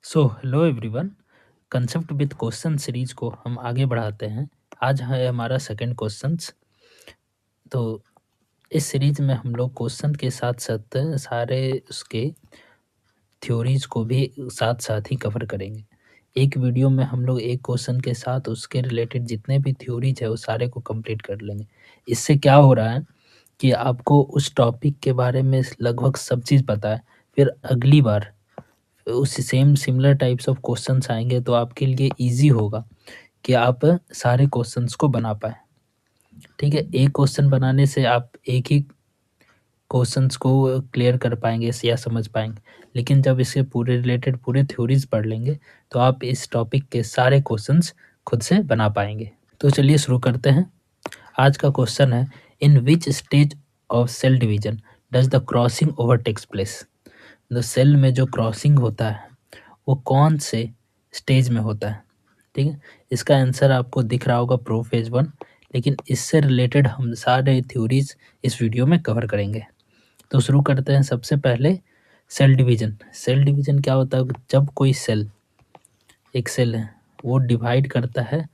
So hello everyone. Concept with question series को हम आगे बढ़ाते हैं। आज है हमारा सेकंड क्वेश्चंस। तो इस सीरीज में हम लोग क्वेश्चन के साथ साथ सारे उसके थ्योरीज को भी साथ साथ ही कवर करेंगे। एक वीडियो में हम लोग एक क्वेश्चन के साथ उसके रिलेटेड जितने भी थ्योरीज है वो सारे को कंप्लीट कर लेंगे। इससे क्या हो रहा है कि आपको उस टॉपिक के बारे में लगभग सब चीज़ पता है। फिर अगली बार उस same similar types of questions आएंगे तो आपके लिए इजी होगा कि आप सारे क्वेश्चंस को बना पाए। ठीक है, एक क्वेश्चन बनाने से आप एक ही क्वेश्चंस को क्लियर कर पाएंगे या समझ पाएंगे, लेकिन जब इसके पूरे रिलेटेड पूरे थ्योरीज पढ़ लेंगे तो आप इस टॉपिक के सारे क्वेश्चंस खुद से बना पाएंगे। तो चलिए शुरू करते हैं। आज का क्वेश्चन है, in which stage of cell division does the crossing over takes place. तो सेल में जो क्रॉसिंग होता है वो कौन से स्टेज में होता है। ठीक है, इसका आंसर आपको दिख रहा होगा प्रोफेज 1, लेकिन इससे रिलेटेड हम सारे थ्योरीज इस वीडियो में कवर करेंगे। तो शुरू करते हैं। सबसे पहले सेल डिवीजन। सेल डिवीजन क्या होता है? जब कोई सेल, एक सेल है, वो डिवाइड करता है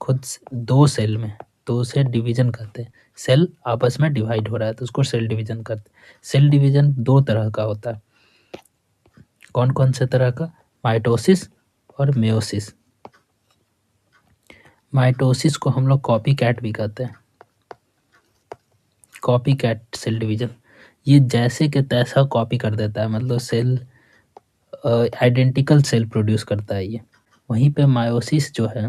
खुद दो सेल में, तो उसे डिवीजन कहते हैं। सेल आपस में डिवाइड हो रहा है तो उसको सेल डिवीजन कहते हैं। सेल डिवीजन दो तरह का होता है। कौन कौन से तरह का? माइटोसिस और मेयोसिस। माइटोसिस को हम लोग कॉपी कैट भी कहते हैं। कॉपी कैट सेल डिवीजन, ये जैसे कि तैसा कॉपी कर देता है, मतलब सेल आइडेंटिकल सेल प्रोड्यूस करता है ये। वहीं पे मायोसिस जो है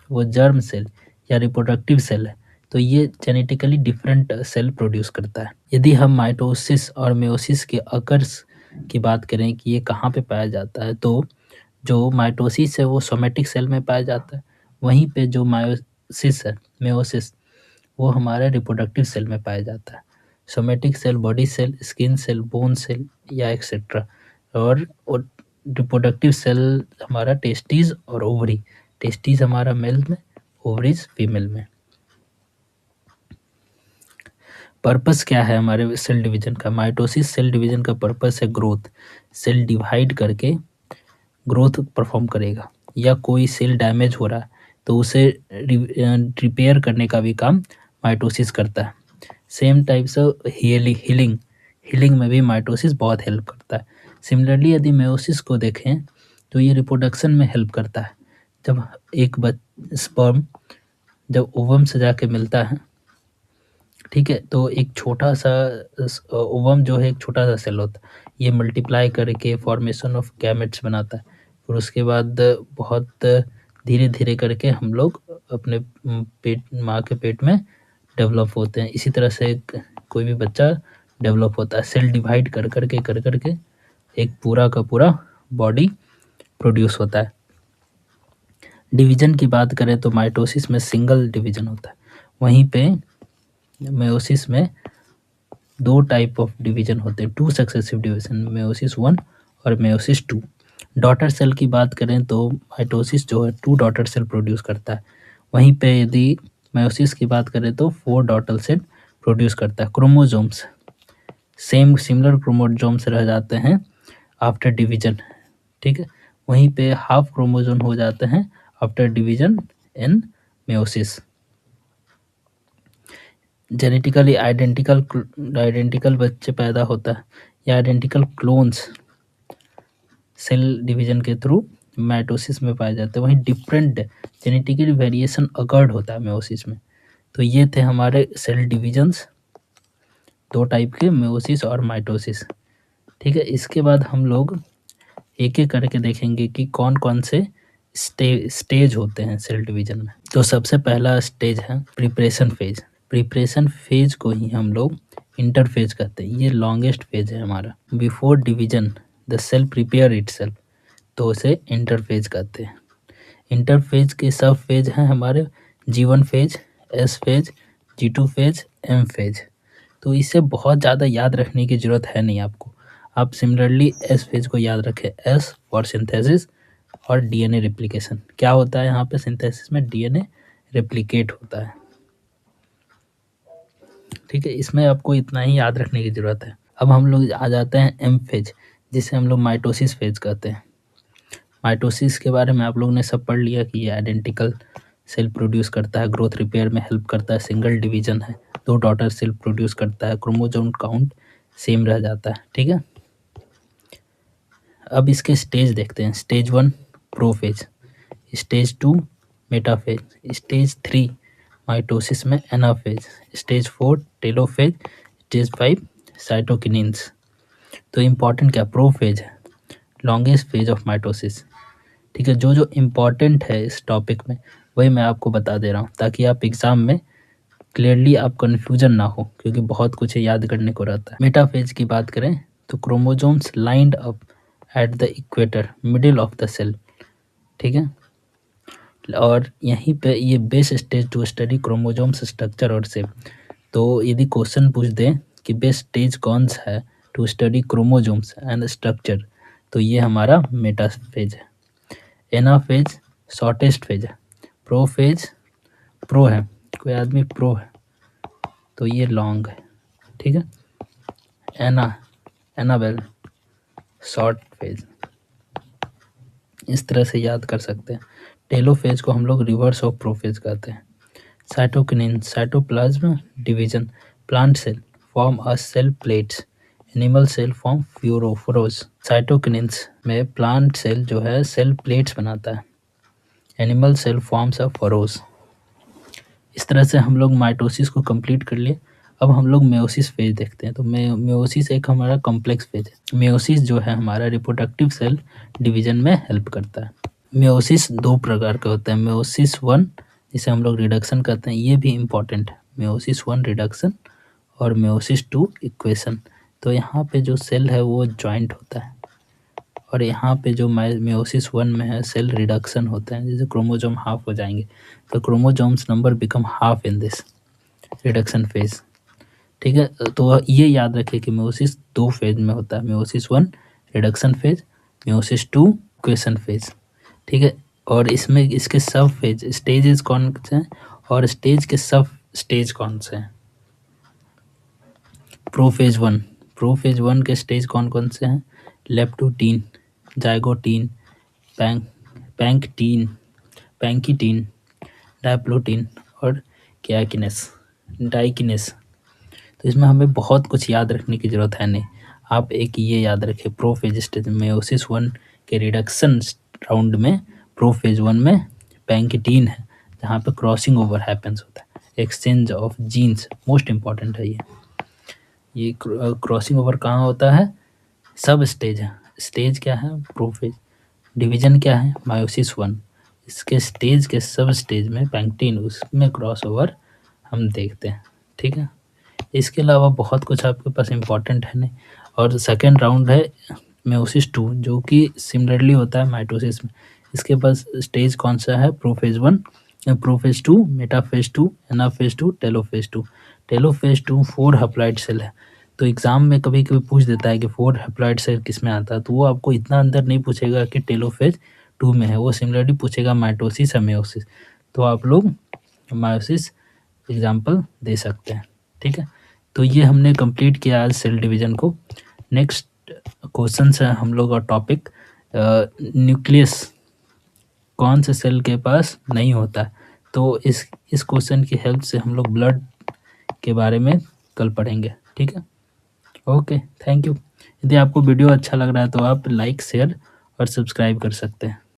वो जर्म सेल या रिप्रोडक्टिव सेल है, तो ये जेनेटिकली डिफरेंट सेल प्रोड्यूस करता है। यदि हम माइटोसिस और मेयोसिस के अकर्स की बात करें कि ये कहाँ पे पाया जाता है, तो जो माइटोसिस है वो सोमेटिक सेल में पाया जाता है। वहीं पे जो मायोसिस है, मेयोसिस, वो हमारे रिप्रोडक्टिव सेल में पाया जाता है। Somatic cell body cell, skin cell, bone cell या एक्सेट्रा। और रिप्रोडक्टिव सेल हमारा टेस्टिस और ओवरी। टेस्टिस हमारा मेल में, ओवरीज फीमेल में। पर्पस क्या है हमारे सेल डिवीजन का? माइटोसिस सेल डिवीजन का पर्पस है ग्रोथ। सेल डिवाइड करके ग्रोथ परफॉर्म करेगा, या कोई सेल डैमेज हो रहा है तो उसे रिपेयर करने का भी काम माइटोसिस करता है। Same types of healing, healing में भी माइटोसिस बहुत हेल्प करता है। सिमिलरली यदि मेयोसिस को देखें तो ये रिप्रोडक्शन में हेल्प करता है। जब एक स्पर्म जब ओवम से जाके मिलता है, ठीक है, तो एक छोटा सा ओवम जो है एक छोटा सा सेल होता है, ये मल्टीप्लाई करके फॉर्मेशन ऑफ गैमेट्स बनाता है। फिर उसके बाद बहुत धीरे धीरे करके हम लोग अपने पेट, माँ के पेट में डेवलप होते हैं। इसी तरह से कोई भी बच्चा डेवलप होता है। सेल डिवाइड कर करके एक पूरा का पूरा बॉडी प्रोड्यूस होता है। डिवीजन की बात करें तो माइटोसिस में सिंगल डिवीजन होता है, वहीं पे मेयोसिस में दो टाइप ऑफ डिवीजन होते हैं, टू सक्सेसिव डिवीजन, मेयोसिस 1 और मेयोसिस 2। डॉटर सेल की बात करें तो माइटोसिस जो है 2 डॉटर सेल प्रोड्यूस करता है, वहीं पे यदि मेयोसिस की बात करें तो 4 डॉटर सेल प्रोड्यूस करता है। क्रोमोजोम्स सेम सिमिलर क्रोमोजोम्स रह जाते हैं आफ्टर डिवीजन, ठीक है। वहीं पे हाफ क्रोमोजोम हो जाते हैं after division in meiosis. Genetically identical बच्चे पैदा होता है या आइडेंटिकल क्लोन्स सेल डिवीजन के थ्रू माइटोसिस में पाए जाते हैं। वहीं डिफरेंट जेनेटिकली वेरिएशन अकर्ड होता है मेयोसिस में। तो ये थे हमारे सेल डिवीजन्स, दो टाइप के, मेयोसिस और माइटोसिस। ठीक है, इसके बाद हम लोग एक एक करके देखेंगे कि कौन कौन से स्टेज होते हैं सेल डिवीजन में। तो सबसे पहला स्टेज है प्रिपरेशन फेज। प्रिपरेशन फेज को ही हम लोग इंटरफेज कहते हैं। ये लॉन्गेस्ट फेज है हमारा। Before division the cell prepare itself, तो उसे इंटरफेज कहते हैं। इंटरफेज के सब फेज हैं हमारे G1 phase, S phase, G2 phase, M phase. तो इसे बहुत ज़्यादा याद रखने की ज़रूरत है नहीं आपको। आप सिमिलरली S फेज को याद रखें, S फॉर सिंथेसिस और डीएनए रेप्लिकेशन। क्या होता है यहाँ पे? सिंथेसिस में डीएनए रेप्लिकेट होता है। ठीक है, इसमें आपको इतना ही याद रखने की ज़रूरत है। अब हम लोग आ जाते हैं एम फेज, जिसे हम लोग माइटोसिस फेज कहते हैं। माइटोसिस के बारे में आप लोगों ने सब पढ़ लिया कि ये आइडेंटिकल सेल प्रोड्यूस करता है, ग्रोथ रिपेयर में हेल्प करता है, सिंगल डिवीजन है, 2 डॉटर सेल प्रोड्यूस करता है, क्रोमोसोम काउंट सेम रह जाता है। ठीक है, अब इसके स्टेज देखते हैं। Stage 1 prophase, stage 2 metaphase, stage 3 mitosis में एनाफेज, स्टेज 4 टेलोफेज, स्टेज 5 साइटोकिनिन्स। तो इम्पॉर्टेंट क्या, प्रोफेज है, लॉन्गेस्ट फेज ऑफ माइटोसिस। ठीक है, जो जो इम्पॉर्टेंट है इस टॉपिक में वही मैं आपको बता दे रहा हूँ, ताकि आप एग्जाम में क्लियरली आप कन्फ्यूजन ना हो, क्योंकि बहुत कुछ याद करने को रहता है। मेटाफेज की बात करें तो chromosomes lined up at the equator middle of the cell. ठीक है, और यहीं पे ये best stage to study chromosomes structure और शेप। तो यदि क्वेश्चन पूछ दें कि बेस्ट स्टेज कौन सा है to study chromosomes and structure, तो ये हमारा मेटाफेज है। एनाफेज शॉर्टेस्ट फेज है। प्रोफेज प्रो है, कोई आदमी प्रो है तो ये लॉन्ग है। ठीक है, एनाबेल शॉर्ट फेज, इस तरह से याद कर सकते हैं। टेलोफेज को हम लोग रिवर्स ऑफ प्रोफेज कहते हैं। Cytokinin cytoplasm division, plant cell form a cell plates, animal cell form furrows. Cytokinins में प्लांट सेल जो है सेल प्लेट्स बनाता है, animal cell forms a furrows. इस तरह से हम लोग माइटोसिस को कंप्लीट कर लिए। अब हम लोग मेयोसिस फेज देखते हैं। तो मेयोसिस एक हमारा कॉम्प्लेक्स फेज है। मेयोसिस जो है हमारा रिप्रोडक्टिव सेल डिवीजन में हेल्प करता है। मेयोसिस 2 प्रकार का होता है, मेयोसिस 1 जिसे हम लोग रिडक्शन कहते हैं, ये भी इम्पॉर्टेंट है। मेयोसिस 1 रिडक्शन और मेयोसिस 2 इक्वेशन। तो यहाँ पे जो सेल है वो जॉइंट होता है, और यहाँ पे जो मेयोसिस 1 में है सेल रिडक्शन होता है, जैसे क्रोमोसोम हाफ हो जाएंगे तो chromosomes number become half in this reduction phase. ठीक है, तो ये याद रखें कि मेयोसिस 2 फेज में होता है, meiosis 1 reduction phase, meiosis 2 equation phase. ठीक है, और इसमें इसके सब फेज स्टेजेस कौन से हैं और स्टेज के सब स्टेज कौन से हैं। प्रोफेज 1, प्रोफेज 1 के स्टेज कौन कौन से हैं, लेप्टोटीन, जाइगोटीन, पैंक्टीन, पैंकिटीन, डायप्लोटीन और कैकिनेस, डाइकिनेस। तो इसमें हमें बहुत कुछ याद रखने की ज़रूरत है नहीं, आप एक ये याद रखें, प्रोफेज स्टेज मेयोसिस 1 के रिडक्शन राउंड में प्रोफेज 1 में पैंकिटीन है, जहाँ पे क्रॉसिंग ओवर हैपेंस होता है, exchange of genes most important है। ये क्रॉसिंग ओवर कहाँ होता है, सब स्टेज है। स्टेज क्या है, प्रोफेज, डिवीजन क्या है, मायोसिस 1, इसके स्टेज के सब स्टेज में पैंक्टीन उसमें क्रॉस ओवर हम देखते हैं। ठीक है, इसके अलावा बहुत कुछ आपके पास इम्पॉर्टेंट है नहीं। और सेकेंड राउंड है मेयोसिस 2, जो कि सिमिलरली होता है माइटोसिस में। इसके पास स्टेज कौन सा है, prophase 1, prophase 2, metaphase 2, anaphase 2, telophase 2। Telophase 2 4 haploid cell है। तो एग्जाम में कभी कभी पूछ देता है कि 4 हैप्लॉइड सेल किस में आता है, तो वो आपको इतना अंदर नहीं पूछेगा कि टेलोफेज 2 में है, वो सिमिलरली पूछेगा माइटोसिस या मेयोसिस। तो आप लोग मायोसिस एग्जाम्पल दे सकते हैं। ठीक है, तो ये हमने कंप्लीट किया आज सेल डिवीजन को। नेक्स्ट क्वेश्चन है हम लोग का टॉपिक, न्यूक्लियस कौन से सेल के पास नहीं होता। तो इस क्वेश्चन की हेल्प से हम लोग ब्लड के बारे में कल पढ़ेंगे। ठीक है, ओके, थैंक यू। यदि आपको वीडियो अच्छा लग रहा है तो आप लाइक शेयर और सब्सक्राइब कर सकते हैं।